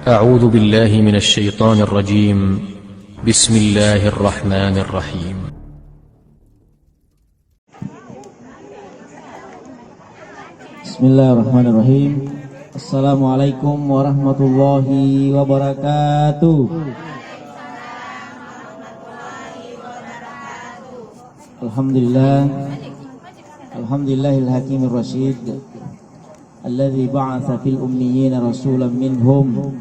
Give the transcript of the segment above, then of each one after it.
أعوذ بالله من الشيطان الرجيم. بسم الله الرحمن الرحيم. Bismillahirrahmanirrahim. Assalamualaikum warahmatullahi wabarakatuh. Alhamdulillahil hakimir rasyid alladzi ba'atsa fil ummiyina rasulan minhum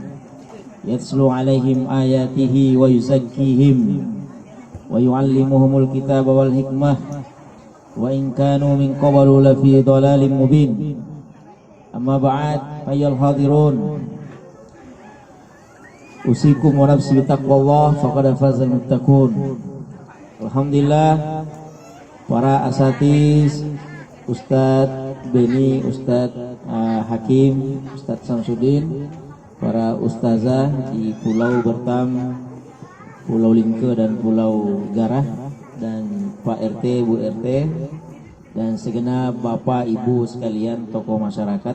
yatslu alaihim ayatihi wa yuzakkihim wa yu'allimuhumul kitaba wal hikmah wa in kanu min qablu lafi dhalalin mubin. Amma ba'd, ayyuhal hadirun, usikum wa nafsi bitaqwallah faqad fazal muttaqun. Alhamdulillah, para asatiz, Ustadz Beni, Ustadz Hakim, Ustadz Samsudin, para ustazah di Pulau Bertam, Pulau Lingke dan Pulau Garah, dan Pak RT, Bu RT, dan segenap Bapak Ibu sekalian tokoh masyarakat.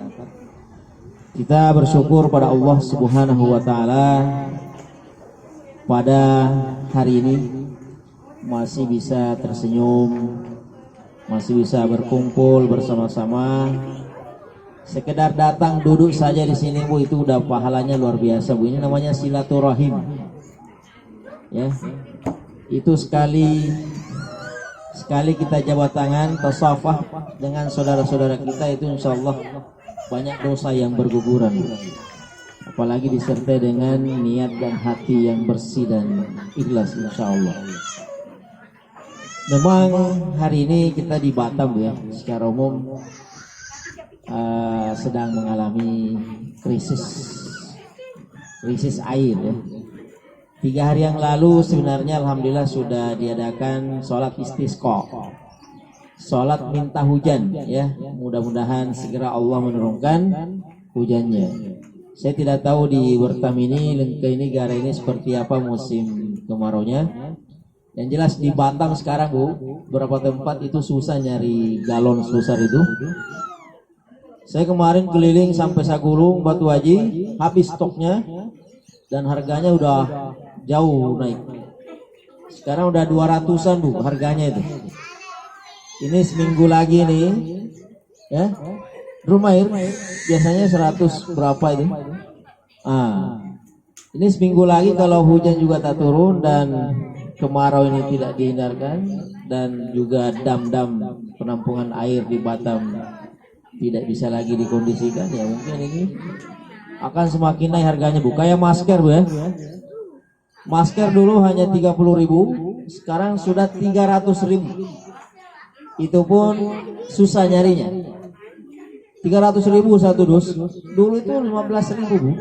Kita bersyukur pada Allah Subhanahu wa taala pada hari ini masih bisa tersenyum, masih bisa berkumpul bersama-sama. Sekedar datang duduk saja di sini, Bu, itu udah pahalanya luar biasa, Bu. Ini namanya silaturahim. Ya. Itu sekali kita jabat tangan, tasafah dengan saudara-saudara kita, itu insyaallah banyak dosa yang berguguran. Apalagi disertai dengan niat dan hati yang bersih dan ikhlas, insyaallah. Memang hari ini kita di Batam, ya, secara umum sedang mengalami krisis air, ya. 3 hari yang lalu sebenarnya alhamdulillah sudah diadakan sholat istisqa, sholat minta hujan, ya. Mudah-mudahan segera Allah menurunkan hujannya. Saya tidak tahu di Bertam ini, Lengke ini, Gara ini seperti apa musim kemaraunya. Yang jelas di Batam sekarang, Bu, beberapa tempat itu susah nyari galon sebesar itu. Saya kemarin keliling sampai Sagulung, Batu Haji, habis stoknya dan harganya udah jauh naik. Sekarang udah 200-an, Bu, harganya itu. Ini seminggu lagi nih, ya. Rumah air biasanya 100 berapa itu? Ini seminggu lagi kalau hujan juga tak turun dan kemarau ini tidak dihindarkan, dan juga dam-dam penampungan air di Batam tidak bisa lagi dikondisikan, ya mungkin ini akan semakin naik harganya, Bu. Kayak masker, Bu, ya. Masker dulu hanya 30.000, sekarang sudah 300.000. Itu pun susah nyarinya. 300.000 satu dus. Dulu itu 15.000, Bu.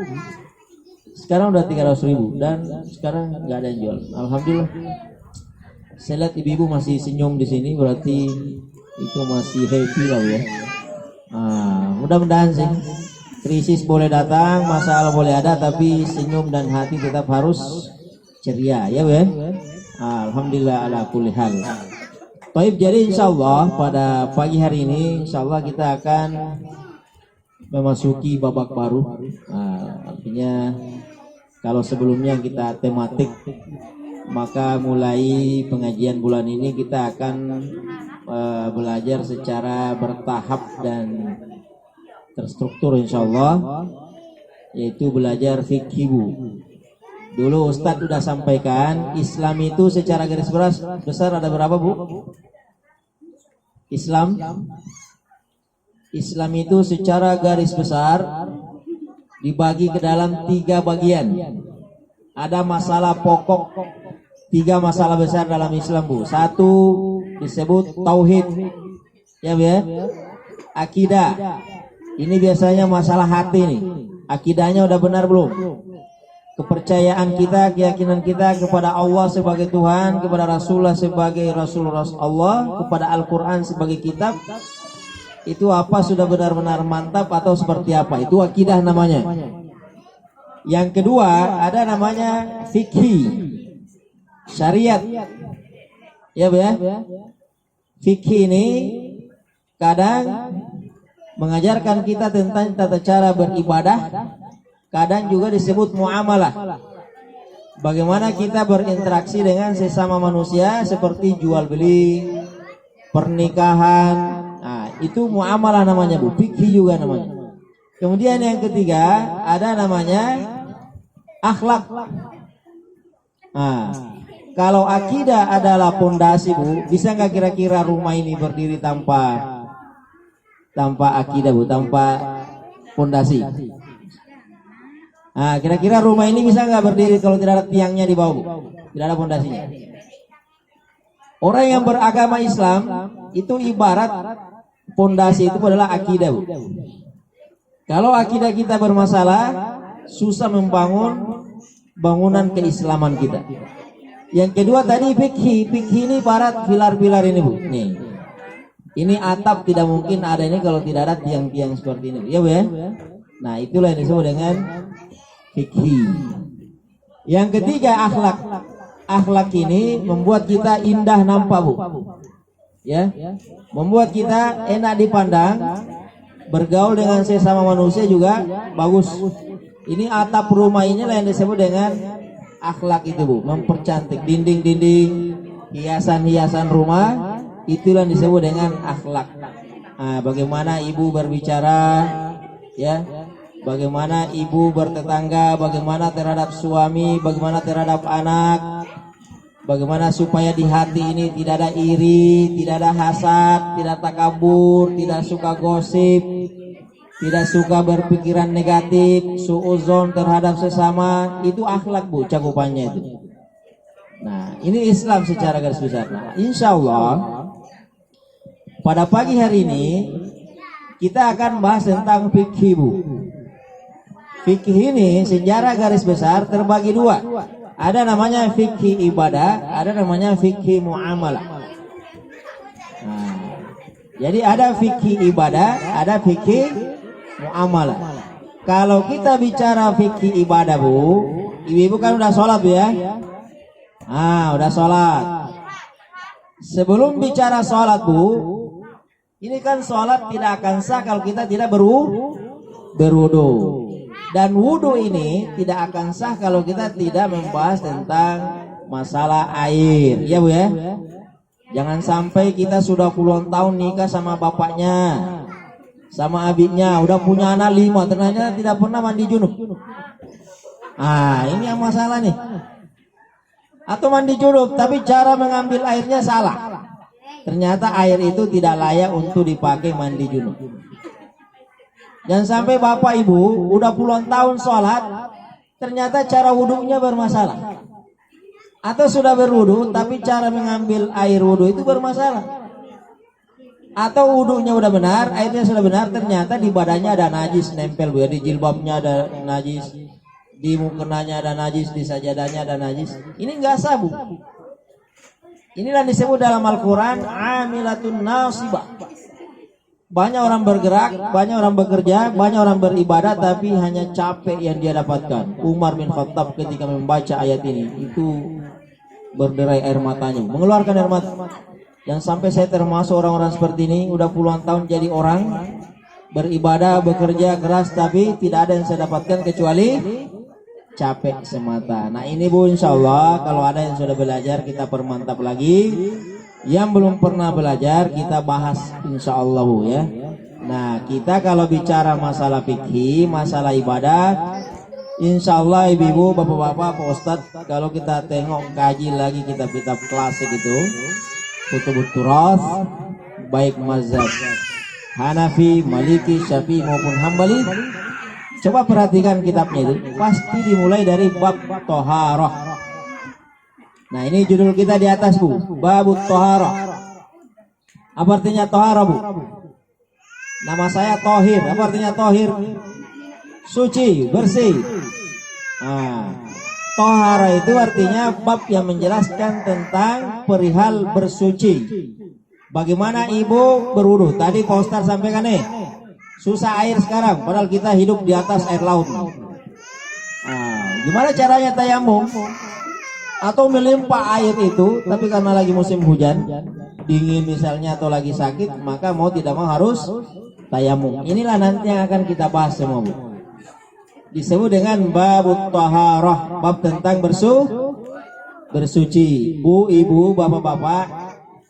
Sekarang udah 300.000 dan sekarang nggak ada yang jual. Alhamdulillah. Saya lihat ibu-ibu masih senyum di sini, berarti itu masih happy lah, ya. Mudah-mudahan sih krisis boleh datang, masalah boleh ada, tapi senyum dan hati tetap harus ceria, ya, Bu. Alhamdulillah ala kulli hal. Baik, jadi insyaallah pada pagi hari ini insyaallah kita akan memasuki babak baru. Artinya kalau sebelumnya kita tematik, maka mulai pengajian bulan ini kita akan belajar secara bertahap dan terstruktur insyaallah, yaitu belajar fikih, Bu. Dulu Ustadz sudah sampaikan Islam itu secara garis besar ada berapa, Bu? Islam itu secara garis besar dibagi ke dalam 3 bagian. Ada masalah pokok, 3 masalah besar dalam Islam, Bu. 1 disebut tauhid, ya, Bu, ya. Akidah. Ini biasanya masalah hati nih. Akidahnya udah benar belum? Kepercayaan kita, keyakinan kita kepada Allah sebagai Tuhan, kepada Rasulullah sebagai Rasulullah Allah, kepada Al-Quran sebagai kitab, itu apa, sudah benar-benar mantap atau seperti apa? Itu akidah namanya. Yang kedua ada namanya fikih, syariat, ya, Bu, ya. Fikih ini kadang mengajarkan kita tentang tata cara beribadah, kadang juga disebut muamalah. Bagaimana kita berinteraksi dengan sesama manusia seperti jual beli, pernikahan. Nah, itu muamalah namanya, Bu. Fikih juga namanya. Kemudian yang ketiga ada namanya akhlak. Nah, kalau akidah adalah pondasi, Bu, bisa nggak kira-kira rumah ini berdiri tanpa akidah, Bu, tanpa pondasi? Nah, kira-kira rumah ini bisa nggak berdiri kalau tidak ada tiangnya di bawah, Bu? Tidak ada pondasinya. Orang yang beragama Islam itu ibarat pondasi itu adalah akidah, Bu. Kalau akidah kita bermasalah, susah membangun bangunan keislaman kita. Yang kedua tadi fikih. Fikih ini ibarat pilar-pilar ini, Bu. Nih. Ini atap tidak mungkin ada ini kalau tidak ada tiang-tiang seperti ini, ya, Bu ya. Nah, itulah yang disebut dengan fikih. Yang ketiga akhlak. Akhlak ini membuat kita indah nampak, Bu. Ya, membuat kita enak dipandang, bergaul dengan sesama manusia juga bagus. Ini atap rumah ini yang disebut dengan akhlak itu, Bu. Mempercantik dinding-dinding, hiasan-hiasan rumah, itulah yang disebut dengan akhlak. Nah, bagaimana ibu berbicara, ya, bagaimana ibu bertetangga, bagaimana terhadap suami, bagaimana terhadap anak, bagaimana supaya di hati ini tidak ada iri, tidak ada hasad, tidak takabur, tidak suka gosip, tidak suka berpikiran negatif, suuzon terhadap sesama. Itu akhlak, Bu, cakupannya itu. Nah, ini Islam secara garis besar. Nah, insya Allah pada pagi hari ini kita akan bahas tentang fikih, Bu. Fikih ini secara garis besar terbagi dua. Ada namanya fikih ibadah, ada namanya fikih muamalah. Nah, jadi ada fikih ibadah, ada fikih muamalah. Kalau kita bicara fikih ibadah, Bu, ibu-ibu kan udah sholat, Bu, ya? Udah sholat. Sebelum bicara sholat, Bu, ini kan sholat tidak akan sah kalau kita tidak berwudu. Dan wudu ini tidak akan sah kalau kita tidak membahas tentang masalah air, ya, Bu, ya. Jangan sampai kita sudah puluhan tahun nikah sama bapaknya, sama abiknya, udah punya anak 5, ternyata tidak pernah mandi junub. Ini yang masalah nih. Atau mandi junub tapi cara mengambil airnya salah. Ternyata air itu tidak layak untuk dipakai mandi junub. Jangan sampai bapak ibu udah puluhan tahun sholat, ternyata cara wudhunya bermasalah. Atau sudah berwudhu tapi cara mengambil air wudhu itu bermasalah. Atau wudhunya udah benar, airnya sudah benar, ternyata di badannya ada najis nempel, Bu, ya. Di jilbabnya ada najis, di mukenanya ada najis, di sajadahnya ada najis. Ini enggak sah, Bu. Inilah disebut dalam Al-Quran amilatun nasibah. Banyak orang bergerak, banyak orang bekerja, banyak orang beribadah, tapi hanya capek yang dia dapatkan. Umar bin Khattab ketika membaca ayat ini itu berderai air matanya, mengeluarkan air mata. Dan sampai saya termasuk orang-orang seperti ini, udah puluhan tahun jadi orang beribadah, bekerja keras, tapi tidak ada yang saya dapatkan kecuali capek semata. Nah, ini, Bu, insya Allah kalau ada yang sudah belajar kita permantap lagi. Yang belum pernah belajar kita bahas insya Allah, Bu, ya. Nah, kita kalau bicara masalah fikih, masalah ibadah, insya Allah ibu-ibu, bapak-bapak, Pak Ustadz, kalau kita tengok kaji lagi kitab-kitab klasik itu, Kutubut Turath, baik mazhab Hanafi, Maliki, Syafi'i maupun Hambali, coba perhatikan kitabnya itu, pasti dimulai dari bab toharoh. Nah, ini judul kita di atas, Bu, Babut Toharoh. Apa artinya toharoh, Bu? Nama saya Tohir. Apa artinya Tohir? Suci, bersih. Toharoh itu artinya bab yang menjelaskan tentang perihal bersuci. Bagaimana ibu berwudu? Tadi Pak Ustaz sampaikan nih, susah air sekarang, padahal kita hidup di atas air laut. Gimana caranya tayamum? Atau melimpah air itu, tapi karena lagi musim hujan, dingin misalnya, atau lagi sakit, maka mau tidak mau harus tayamum. Inilah nanti yang akan kita bahas semua, Bu. disebut dengan babut taharah, bab tentang bersuci. Bu, ibu, bapak-bapak,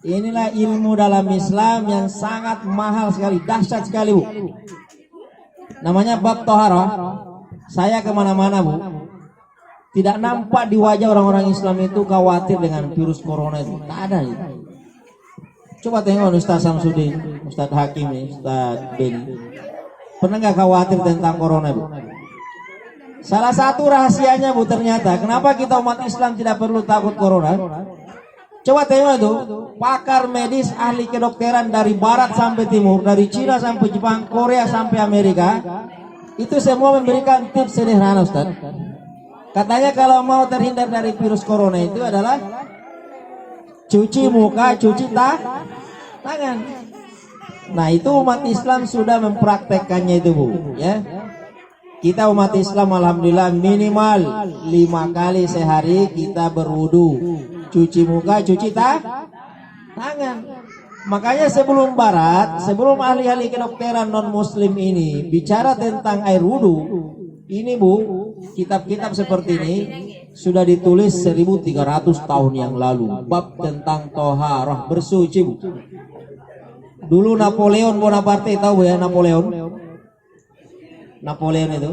inilah ilmu dalam Islam yang sangat mahal sekali, dahsyat sekali, Bu. Namanya bab taharah. Saya kemana-mana, Bu, tidak nampak di wajah orang-orang Islam itu khawatir dengan virus corona itu. Tak ada itu. Coba tengok Ustaz Samsudin, Ustaz Hakim, Ustaz Beni. Pernah nggak khawatir tentang corona, Bu? Salah satu rahasianya, Bu, ternyata kenapa kita umat Islam tidak perlu takut corona. Coba tengok itu, pakar medis ahli kedokteran dari barat sampai timur, dari Cina sampai Jepang, Korea sampai Amerika, itu semua memberikan tips sederhana, Ustaz. Katanya kalau mau terhindar dari virus corona itu adalah cuci muka, cuci tangan. Nah, itu umat Islam sudah mempraktekkannya itu, Bu, ya. Kita umat Islam alhamdulillah minimal 5 kali sehari kita berwudu, cuci muka, cuci tangan. Makanya sebelum barat, sebelum ahli-ahli kedokteran non muslim ini bicara tentang air wudu, ini, Bu, kitab-kitab seperti ini sudah ditulis 1300 tahun yang lalu, bab tentang toharah, bersuci, Bu. Dulu Napoleon Bonaparte, tahu ya Napoleon? Napoleon itu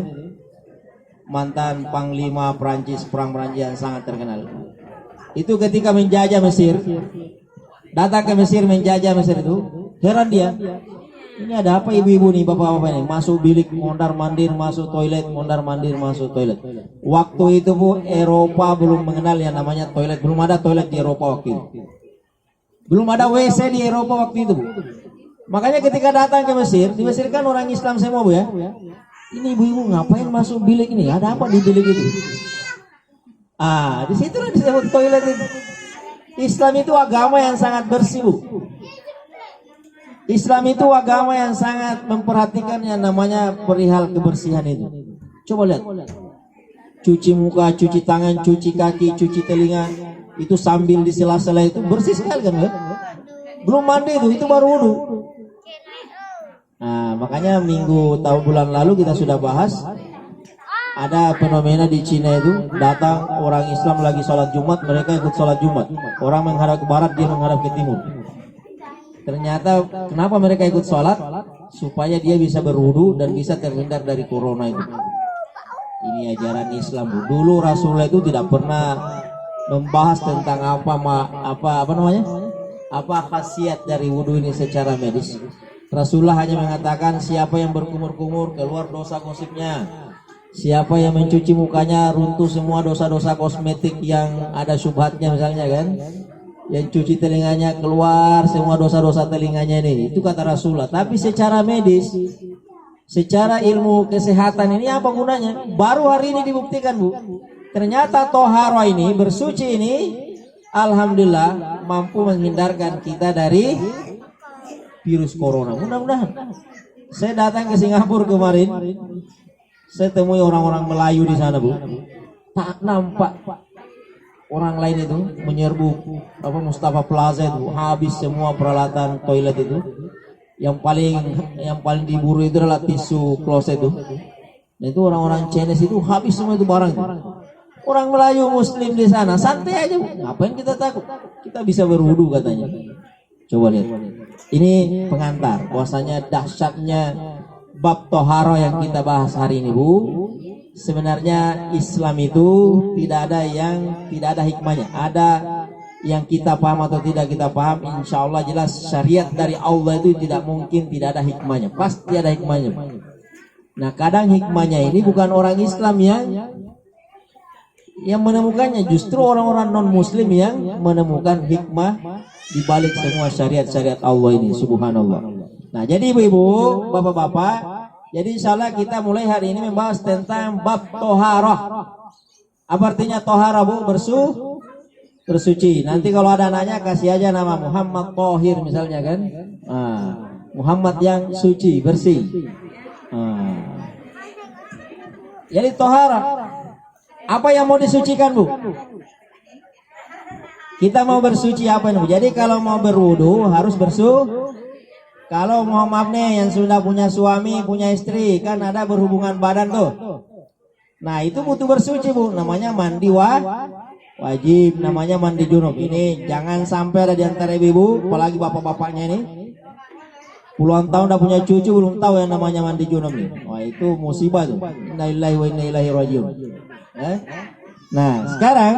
mantan panglima Prancis, perang Prancis yang sangat terkenal. Itu ketika menjajah Mesir, datang ke Mesir menjajah Mesir itu, heran dia. Ini ada apa ibu-ibu nih, bapak-bapak ini, masuk bilik mondar mandir, masuk toilet, mondar mandir, masuk toilet. Waktu itu, Bu, Eropa belum mengenal yang namanya toilet, belum ada toilet di Eropa waktu itu. Belum ada WC di Eropa waktu itu, Bu. Makanya ketika datang ke Mesir, di Mesir kan orang Islam semua, Bu, ya. Ini ibu-ibu ngapain masuk bilik ini? Ada apa di bilik itu? Di situlah disebut toilet itu. Islam itu agama yang sangat bersih, Bu. Islam itu agama yang sangat memperhatikan yang namanya perihal kebersihan itu. Coba lihat, cuci muka, cuci tangan, cuci kaki, cuci telinga, itu sambil di sela-sela itu bersih sekali kan, ya? Belum mandi itu baru wudu. Nah, makanya tahun bulan lalu kita sudah bahas, ada fenomena di Cina itu, datang orang Islam lagi sholat Jumat, mereka ikut sholat Jumat. Orang menghadap ke barat, dia menghadap ke timur. Ternyata kenapa mereka ikut sholat? Supaya dia bisa berwudu dan bisa terhindar dari corona itu. Ini ajaran Islam, Bu. Dulu Rasulullah itu tidak pernah membahas tentang apa khasiat dari wudu ini secara medis. Rasulullah hanya mengatakan siapa yang berkumur-kumur keluar dosa gosipnya. Siapa yang mencuci mukanya runtuh semua dosa-dosa kosmetik yang ada syubhatnya misalnya kan. Yang cuci telinganya keluar semua dosa-dosa telinganya ini. Itu kata Rasulullah. Tapi secara medis, secara ilmu kesehatan ini apa gunanya? Baru hari ini dibuktikan, Bu. Ternyata tohara ini, bersuci ini, alhamdulillah mampu menghindarkan kita dari virus corona. Mudah-mudahan. Saya datang ke Singapura kemarin, saya temui orang-orang Melayu di sana, Bu. Tak nampak orang lain itu menyerbu Mustafa Plaza itu, habis semua peralatan toilet itu. Yang paling diburu itu adalah tisu kloset itu. Dan itu orang-orang Chinese itu habis semua itu barang itu. Orang Melayu Muslim di sana santai aja, Bu. Ngapain kita takut? Kita bisa berwudu katanya. Coba lihat. Ini pengantar bahwasanya dahsyatnya bab toharo yang kita bahas hari ini, Bu. Sebenarnya Islam itu tidak ada hikmahnya. Ada yang kita paham atau tidak kita paham, insya Allah jelas syariat dari Allah itu tidak mungkin tidak ada hikmahnya. Pasti ada hikmahnya. Nah, kadang hikmahnya ini bukan orang Islam yang menemukannya, justru orang-orang non muslim yang menemukan hikmah di balik semua syariat-syariat Allah ini, subhanallah. Nah, jadi ibu-ibu, bapak-bapak, jadi insya Allah kita mulai hari ini membahas tentang bab toharah. Apa artinya toharah, Bu? Bersuci. Nanti kalau ada nanya kasih aja nama Muhammad Tohir misalnya kan. Muhammad yang suci, bersih. Jadi toharah. Apa yang mau disucikan, Bu? Kita mau bersuci apa nih, Bu? Jadi kalau mau berwudu harus Kalau mau maaf nih yang sudah punya suami, punya istri, kan ada berhubungan badan tuh. Nah itu butuh bersuci Bu, namanya mandi wajib, namanya mandi junub. Ini jangan sampai ada di antara ibu, apalagi bapak-bapaknya ini puluhan tahun udah punya cucu belum tahu yang namanya mandi junub nih. Wah itu musibah tuh. Innalillahi wa inna ilaihi rajiun. Nah sekarang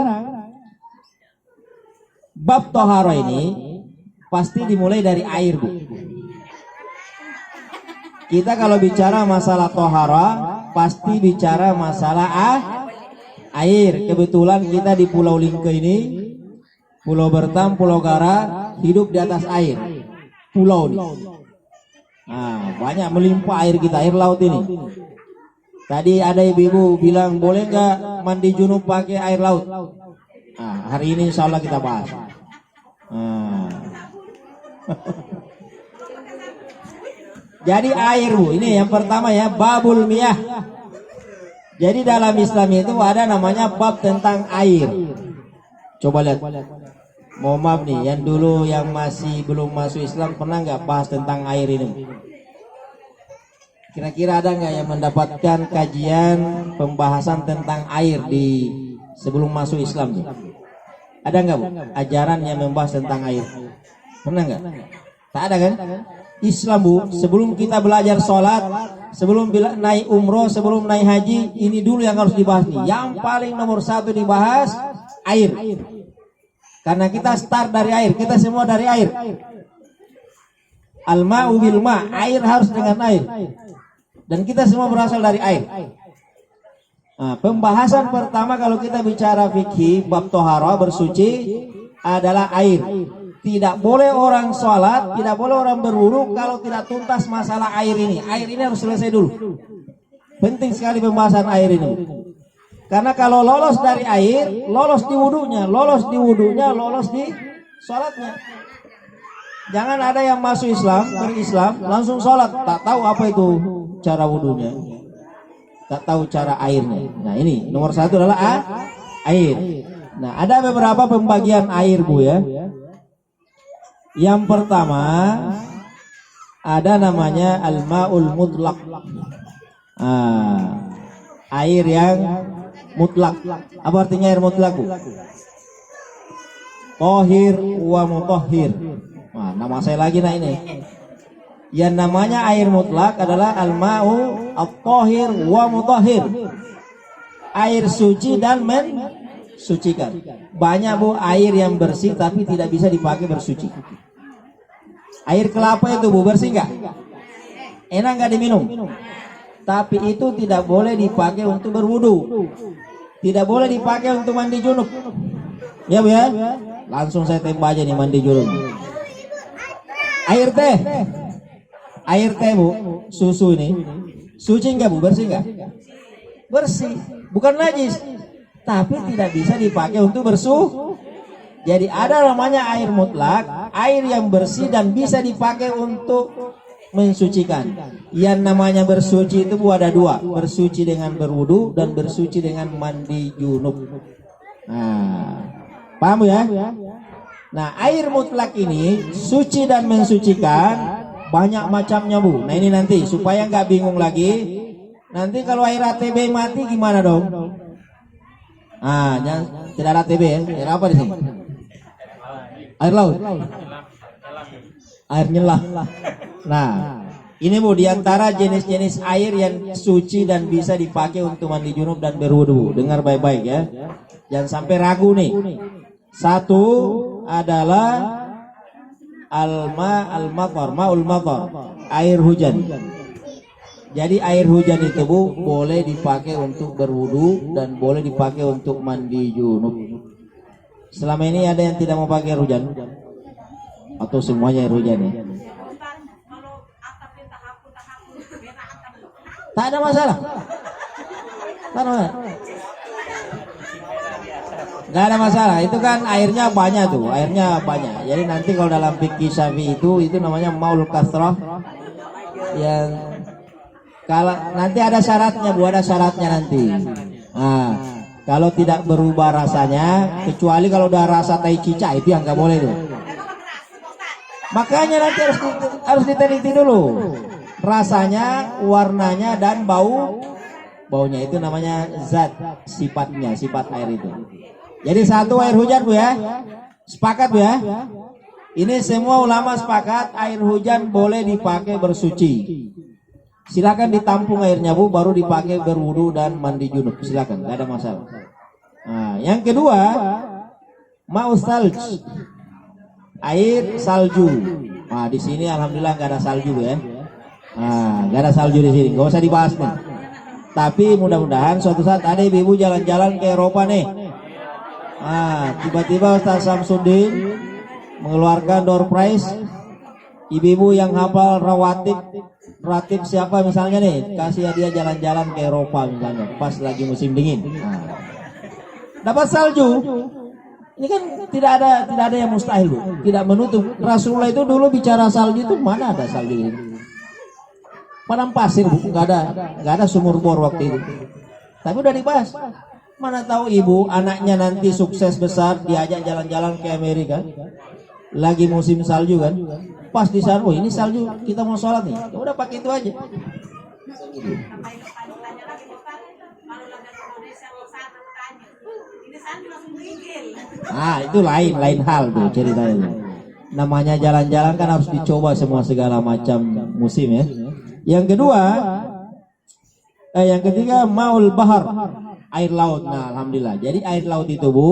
bab tohara ini pasti dimulai dari air Bu. Kita kalau bicara masalah tohara pasti bicara masalah air. Kebetulan kita di Pulau Lingke ini, Pulau Bertam, Pulau Gara, hidup di atas air. Pulau ini. Nah, banyak melimpah air kita, air laut ini. Tadi ada ibu-ibu bilang boleh nggak mandi junub pakai air laut. Nah, hari ini insya Allah kita bahas. Nah. Jadi air Bu, ini yang pertama ya, babul miyah. Jadi dalam Islam itu ada namanya bab tentang air. Coba lihat. Mohon maaf nih, yang dulu yang masih belum masuk Islam pernah nggak bahas tentang air ini? Kira-kira ada nggak yang mendapatkan kajian pembahasan tentang air di sebelum masuk Islam nih? Ada nggak Bu? Ajaran yang membahas tentang air? Pernah nggak? Tak ada kan? Islam Bu, sebelum kita belajar sholat, sebelum naik umroh, sebelum naik haji, ini dulu yang harus dibahas nih. Yang paling nomor satu dibahas air. Karena kita start dari air, kita semua dari air. Al-ma'u bil ma', air harus dengan air. Dan kita semua berasal dari air. Nah, pembahasan pertama kalau kita bicara fikih bab tohara bersuci adalah air. Tidak boleh orang sholat, tidak boleh orang berwudu kalau tidak tuntas masalah air ini. Air ini harus selesai dulu. Penting sekali pembahasan air ini. Karena kalau lolos dari air, lolos di wudunya, lolos di sholatnya. Jangan ada yang masuk Islam, berislam, langsung sholat, tak tahu apa itu cara wudunya, tak tahu cara airnya. Nah ini nomor satu adalah air. Nah ada beberapa pembagian air Bu ya. Yang pertama ada namanya al-ma'ul mutlak, air yang mutlak. Apa artinya air mutlak Bu? Tohir wa mutahhir. Nah, nama saya lagi nah ini. Yang namanya air mutlak adalah al-ma'u at-tohir wa mutahhir. Air suci dan mensucikan. Banyak Bu air yang bersih tapi tidak bisa dipakai bersuci. Air kelapa itu Bu bersih nggak? Enak nggak diminum? Tapi itu tidak boleh dipakai untuk berwudu, tidak boleh dipakai untuk mandi junub. Ya Bu ya? Langsung saya tembak aja nih mandi junub. Air teh Bu, susu ini suci nggak Bu? Bersih nggak? Bersih, bukan najis, tapi tidak bisa dipakai untuk bersuh. Jadi ada namanya air mutlak, air yang bersih dan bisa dipakai untuk mensucikan. Yang namanya bersuci itu Bu ada dua, bersuci dengan berwudu dan bersuci dengan mandi junub. Nah, paham ya? Nah air mutlak ini suci dan mensucikan banyak macamnya Bu. Nah ini nanti supaya nggak bingung lagi. Nanti kalau air ATB mati gimana dong? Jangan, tidak ada ATB ya. Air apa di sini? Air laut, air nyelah. Nah, ini Bu diantara jenis-jenis air yang suci dan bisa dipakai untuk mandi junub dan berwudu. Dengar baik-baik ya, jangan sampai ragu nih. Satu adalah ma'ul matar, air hujan. Jadi air hujan itu Bu boleh dipakai untuk berwudu dan boleh dipakai untuk mandi junub. Selama ini ada yang tidak mau pakai air hujan? Atau semuanya air hujan ya? Tak ada masalah. Nggak ada masalah. Itu kan airnya banyak tuh, airnya banyak. Jadi nanti kalau dalam fikih Syafi'i itu namanya maul kasrah. Yang kalau nanti ada syaratnya Bu, ada syaratnya nanti. Nah, kalau tidak berubah rasanya, kecuali kalau udah rasa tai cicak itu yang nggak boleh tuh. Makanya nanti harus diteliti dulu rasanya, warnanya dan baunya, itu namanya zat, sifatnya, sifat air itu. Jadi satu, air hujan Bu ya, sepakat Bu ya. Ini semua ulama sepakat air hujan boleh dipakai bersuci. Silakan ditampung airnya Bu, baru dipakai berwudu dan mandi junub. Silakan, nggak ada masalah. Nah, yang kedua, ma'us salj, air salju. Nah, di sini alhamdulillah nggak ada salju Bu ya. Nah, nggak ada salju di sini, nggak usah dibahas nih. Tapi mudah-mudahan suatu saat ada ibu-ibu jalan-jalan ke Eropa nih. Ah, tiba-tiba Ustaz Samsudin mengeluarkan door prize, ibu-ibu yang hafal ratib siapa misalnya nih, kasih hadiah jalan-jalan ke Eropa misalnya, pas lagi musim dingin. Nah, dapat salju. Ini kan tidak ada yang mustahil Bu, tidak menutup. Rasulullah itu dulu bicara salju itu mana ada salju ini? Padang pasir Bu, nggak ada sumur bor waktu itu. Tapi udah dibahas. Mana tahu ibu anaknya nanti sukses besar, diajak jalan-jalan ke Amerika, lagi musim salju kan, pas di sana, oh ini salju, kita mau sholat nih, ya udah pakai itu aja. Ah, itu lain hal tuh ceritanya. Namanya jalan-jalan kan harus dicoba semua segala macam musim ya. Yang kedua, yang ketiga maul bahar, air laut. Nah, alhamdulillah. Jadi air laut itu Bu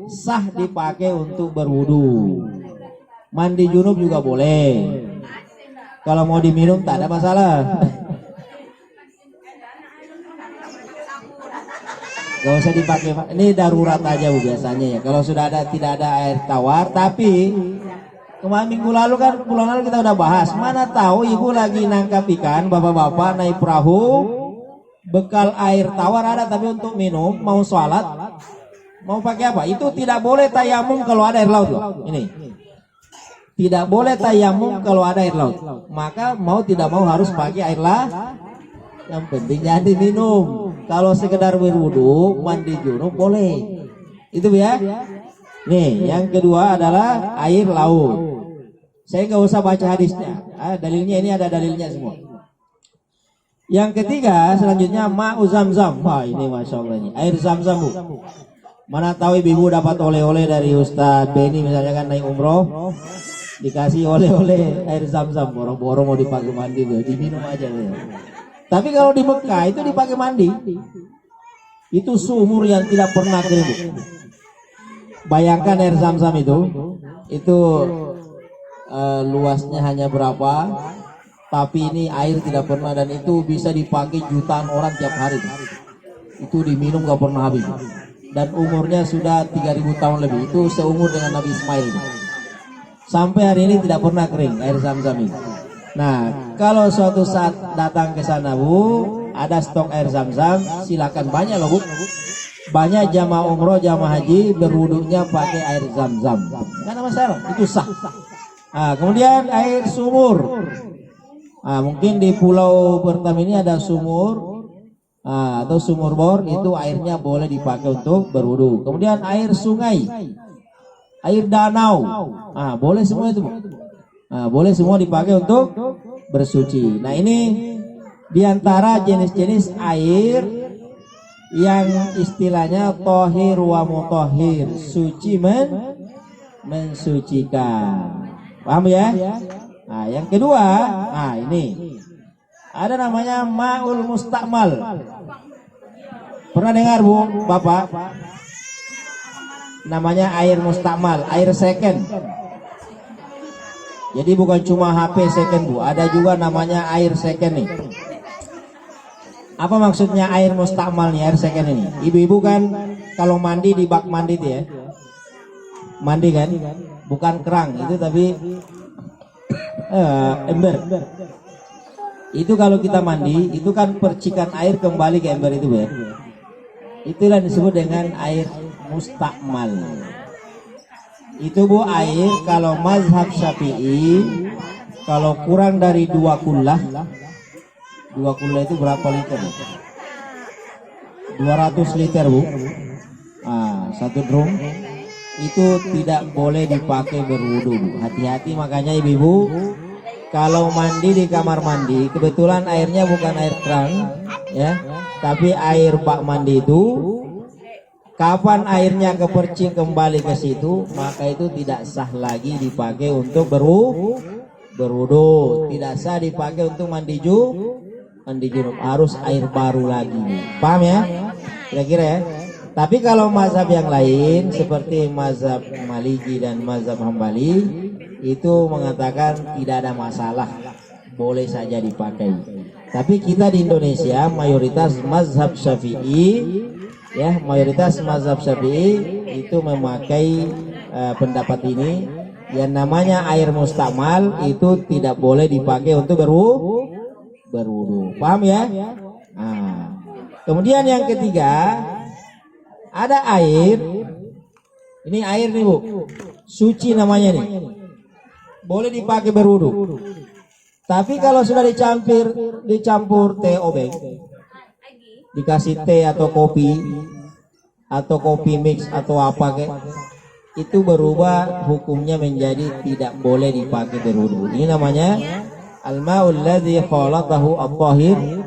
sah dipakai untuk berwudu. Mandi junub juga boleh. Kalau mau diminum tak ada masalah. Gak usah dipakai. Ini darurat aja Bu biasanya ya. Kalau sudah tidak ada air tawar, tapi kemarin minggu lalu kan, bulan lalu kita udah bahas. Mana tahu ibu lagi nangkap ikan, bapak-bapak naik perahu, bekal air tawar ada, tapi untuk minum, mau sholat, mau pakai apa? Itu tidak boleh tayamum kalau ada air laut loh. Ini tidak boleh tayamum kalau ada air laut. Maka mau tidak mau harus pakai air lah. Yang penting jangan diminum. Kalau sekedar berwudu, mandi junub boleh. Itu ya. Nih, yang kedua adalah air laut. Saya nggak usah baca hadisnya. Dalilnya ini ada dalilnya semua. Yang ketiga selanjutnya ma'u zamzam. Wah, ini masya Allah ini air zamzam Bu. Mana tahu ibu dapat oleh-oleh dari Ustadz Beni misalnya kan naik umroh, dikasih oleh-oleh air zamzam, borong-borong mau dipakai mandi Bu, diminum aja Bu. Tapi kalau di Mekah itu dipakai mandi, itu sumur yang tidak pernah kering Bu. Bayangkan air zam-zam itu luasnya hanya berapa, tapi ini air tidak pernah, dan itu bisa dipakai jutaan orang tiap hari. Itu diminum gak pernah habis. Dan umurnya sudah 3000 tahun lebih. Itu seumur dengan Nabi Ismail. Sampai hari ini tidak pernah kering air zam-zam ini. Nah, kalau suatu saat datang ke sana Bu, ada stok air zam-zam, silakan, banyak loh Bu. Banyak jamaah umroh, jamaah haji berwudunya pakai air zam-zam. Nggak ada masalah, itu sah. Nah, kemudian air sumur. Nah, mungkin di Pulau Bertam ini ada sumur atau sumur bor, itu airnya boleh dipakai untuk berwudu. Kemudian air sungai, air danau, boleh semua itu. Nah, boleh semua dipakai untuk bersuci. Nah, ini diantara jenis-jenis air yang istilahnya tohir wa mutohir, suci mensucikan. Paham ya? Nah, yang kedua, ini ada namanya ma'ul mustakmal. Pernah dengar Bu, Bapak? Namanya air mustakmal, air second. Jadi bukan cuma HP second Bu, ada juga namanya air second nih. Apa maksudnya air mustakmal nih, air second ini? Ibu-ibu kan kalau mandi di bak mandi tuh ya, mandi kan, bukan kerang itu tapi ember. Itu kalau kita mandi, itu kan percikan air kembali ke ember itu ya. Itulah disebut dengan air mustakmal. Itu Bu, air kalau mazhab Syafi'i kalau kurang dari 2 kullah, 2 kullah itu berapa liter? 200 liter Bu. Satu drum itu tidak boleh dipakai berwudu Bu. Hati-hati, makanya ibu-ibu kalau mandi di kamar mandi, kebetulan airnya bukan air keran ya, Tapi air bak mandi itu kapan airnya kepercik kembali ke situ, maka itu tidak sah lagi dipakai untuk berwudu, tidak sah dipakai untuk mandi junub, harus air baru lagi. Paham ya? Kira-kira ya. Tapi kalau mazhab yang lain seperti mazhab Maliki dan mazhab Hambali itu mengatakan tidak ada masalah, boleh saja dipakai. Tapi kita di Indonesia mayoritas mazhab Syafi'i, ya mayoritas mazhab Syafi'i itu memakai pendapat ini, yang namanya air mustakmal itu tidak boleh dipakai untuk berwudu. Paham ya? Nah, kemudian yang ketiga, ada air, ini air nih Bu, suci namanya nih, boleh dipakai berwudu. Tapi kalau sudah dicampur teh obeng, dikasih teh atau kopi mix atau apa kayak, itu berubah hukumnya menjadi tidak boleh dipakai berwudu. Ini namanya al-ma'ul ladzi khalatahu at-tahir,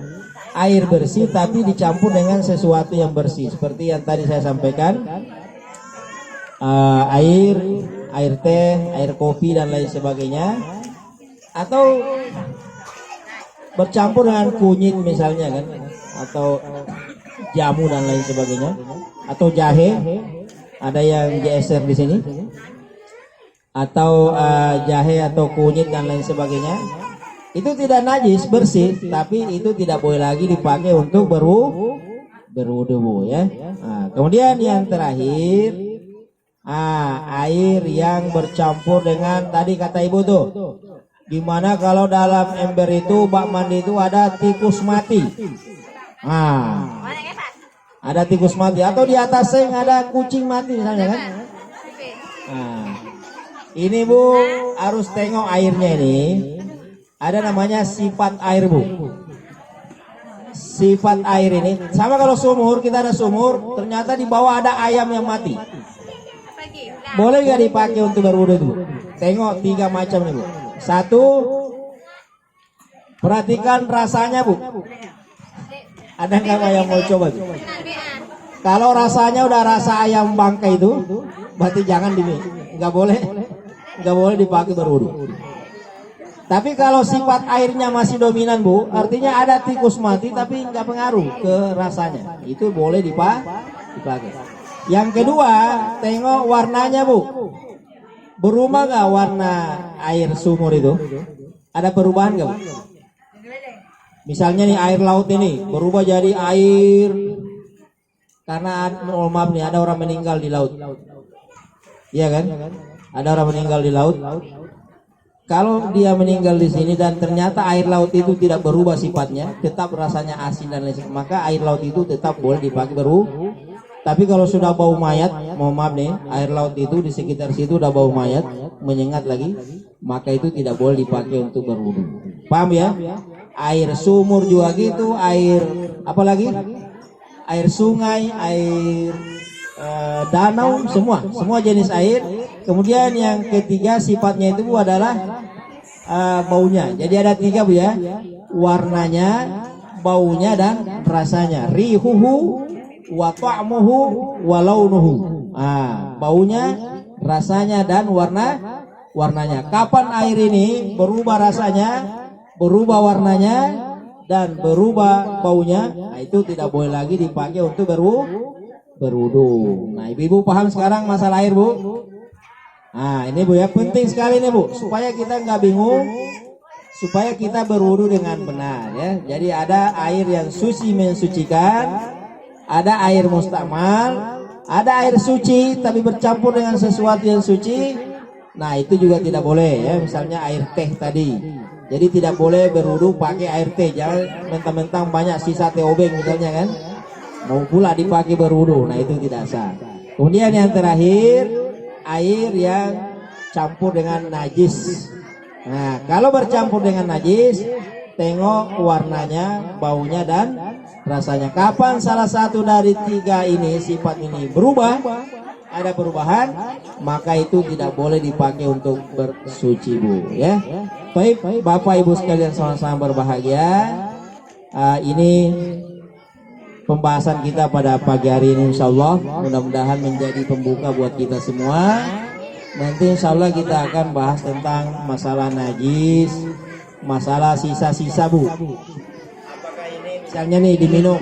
air bersih tapi dicampur dengan sesuatu yang bersih, seperti yang tadi saya sampaikan, air teh, air kopi dan lain sebagainya, atau bercampur dengan kunyit misalnya kan, atau jamu dan lain sebagainya, atau jahe, ada yang geser di sini, atau jahe atau kunyit dan lain sebagainya. Itu tidak najis, bersih, tapi itu tidak boleh lagi dipakai untuk berwudu ya. Nah, kemudian yang terakhir, air yang bercampur dengan tadi kata ibu tuh, gimana kalau dalam ember itu bak mandi itu ada tikus mati, ada tikus mati, atau di atas sink ada kucing mati misalnya kan. Nah, ini Bu harus tengok airnya ini. Ada namanya sifat air Bu. Sifat air ini sama kalau sumur, kita ada sumur, ternyata di bawah ada ayam yang mati. Boleh gak dipakai untuk berwudu itu? Tengok 3 macam nih Bu. 1, perhatikan rasanya Bu. Ada nggak yang mau coba Bu? Kalau rasanya udah rasa ayam bangkai itu, berarti jangan nggak boleh dipakai berwudu. Tapi kalau sifat airnya masih dominan Bu, artinya ada tikus mati tapi nggak pengaruh ke rasanya, itu boleh dipakai. Yang kedua, tengok warnanya Bu, berubah nggak warna air sumur itu? Ada perubahan nggak Bu? Misalnya nih air laut ini berubah jadi air karena maaf nih ada orang meninggal di laut, iya kan? Ada orang meninggal di laut. Kalau dia meninggal di sini dan ternyata air laut itu tidak berubah sifatnya, tetap rasanya asin dan lain sebagainya, maka air laut itu tetap boleh dipakai berwudu. Tapi kalau sudah bau mayat, mohon maaf nih, air laut itu di sekitar situ udah bau mayat, menyengat lagi, maka itu tidak boleh dipakai untuk berwudu. Paham ya? Air sumur juga gitu, air apa lagi? Air sungai, air danau, semua jenis air. Kemudian yang ketiga sifatnya itu Bu adalah baunya. Jadi ada 3 Bu ya, warnanya, baunya dan rasanya. Rihuhu wa ta'muhu wa launuhu. Baunya, rasanya dan warnanya. Kapan air ini berubah rasanya, berubah warnanya dan berubah baunya, nah itu tidak boleh lagi dipakai untuk berwudu. Nah, ibu-ibu paham sekarang masalah air Bu? Nah, ini Bu ya, penting sekali nih Bu, supaya kita nggak bingung, supaya kita berwudu dengan benar ya. Jadi ada air yang suci mensucikan, ada air mustakmal, ada air suci tapi bercampur dengan sesuatu yang suci. Nah, itu juga tidak boleh ya. Misalnya air teh tadi. Jadi tidak boleh berwudu pakai air teh. Jangan mentang-mentang banyak sisa teh obeng misalnya kan, mau pula dipakai berwudu. Nah, itu tidak sah. Kemudian yang terakhir, air yang campur dengan najis. Nah, kalau bercampur dengan najis, tengok warnanya, baunya dan rasanya. Kapan salah satu dari 3 ini, sifat ini berubah, ada perubahan, maka itu tidak boleh dipakai untuk bersuci Bu ya. Baik, Bapak Ibu sekalian sama-sama berbahagia. Ini pembahasan kita pada pagi hari ini, insyaallah mudah-mudahan menjadi pembuka buat kita semua. Nanti insyaallah kita akan bahas tentang masalah najis, masalah sisa-sisa bu. Apakah ini misalnya nih diminum,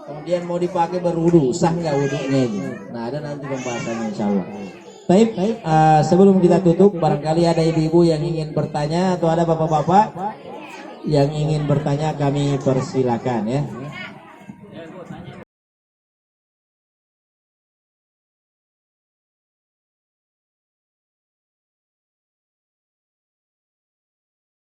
kemudian mau dipakai berwudu, sah nggak wudunya ini? Nah ada nanti pembahasannya insyaallah. Baik, sebelum kita tutup, barangkali ada ibu-ibu yang ingin bertanya atau ada bapak-bapak yang ingin bertanya, kami persilakan ya.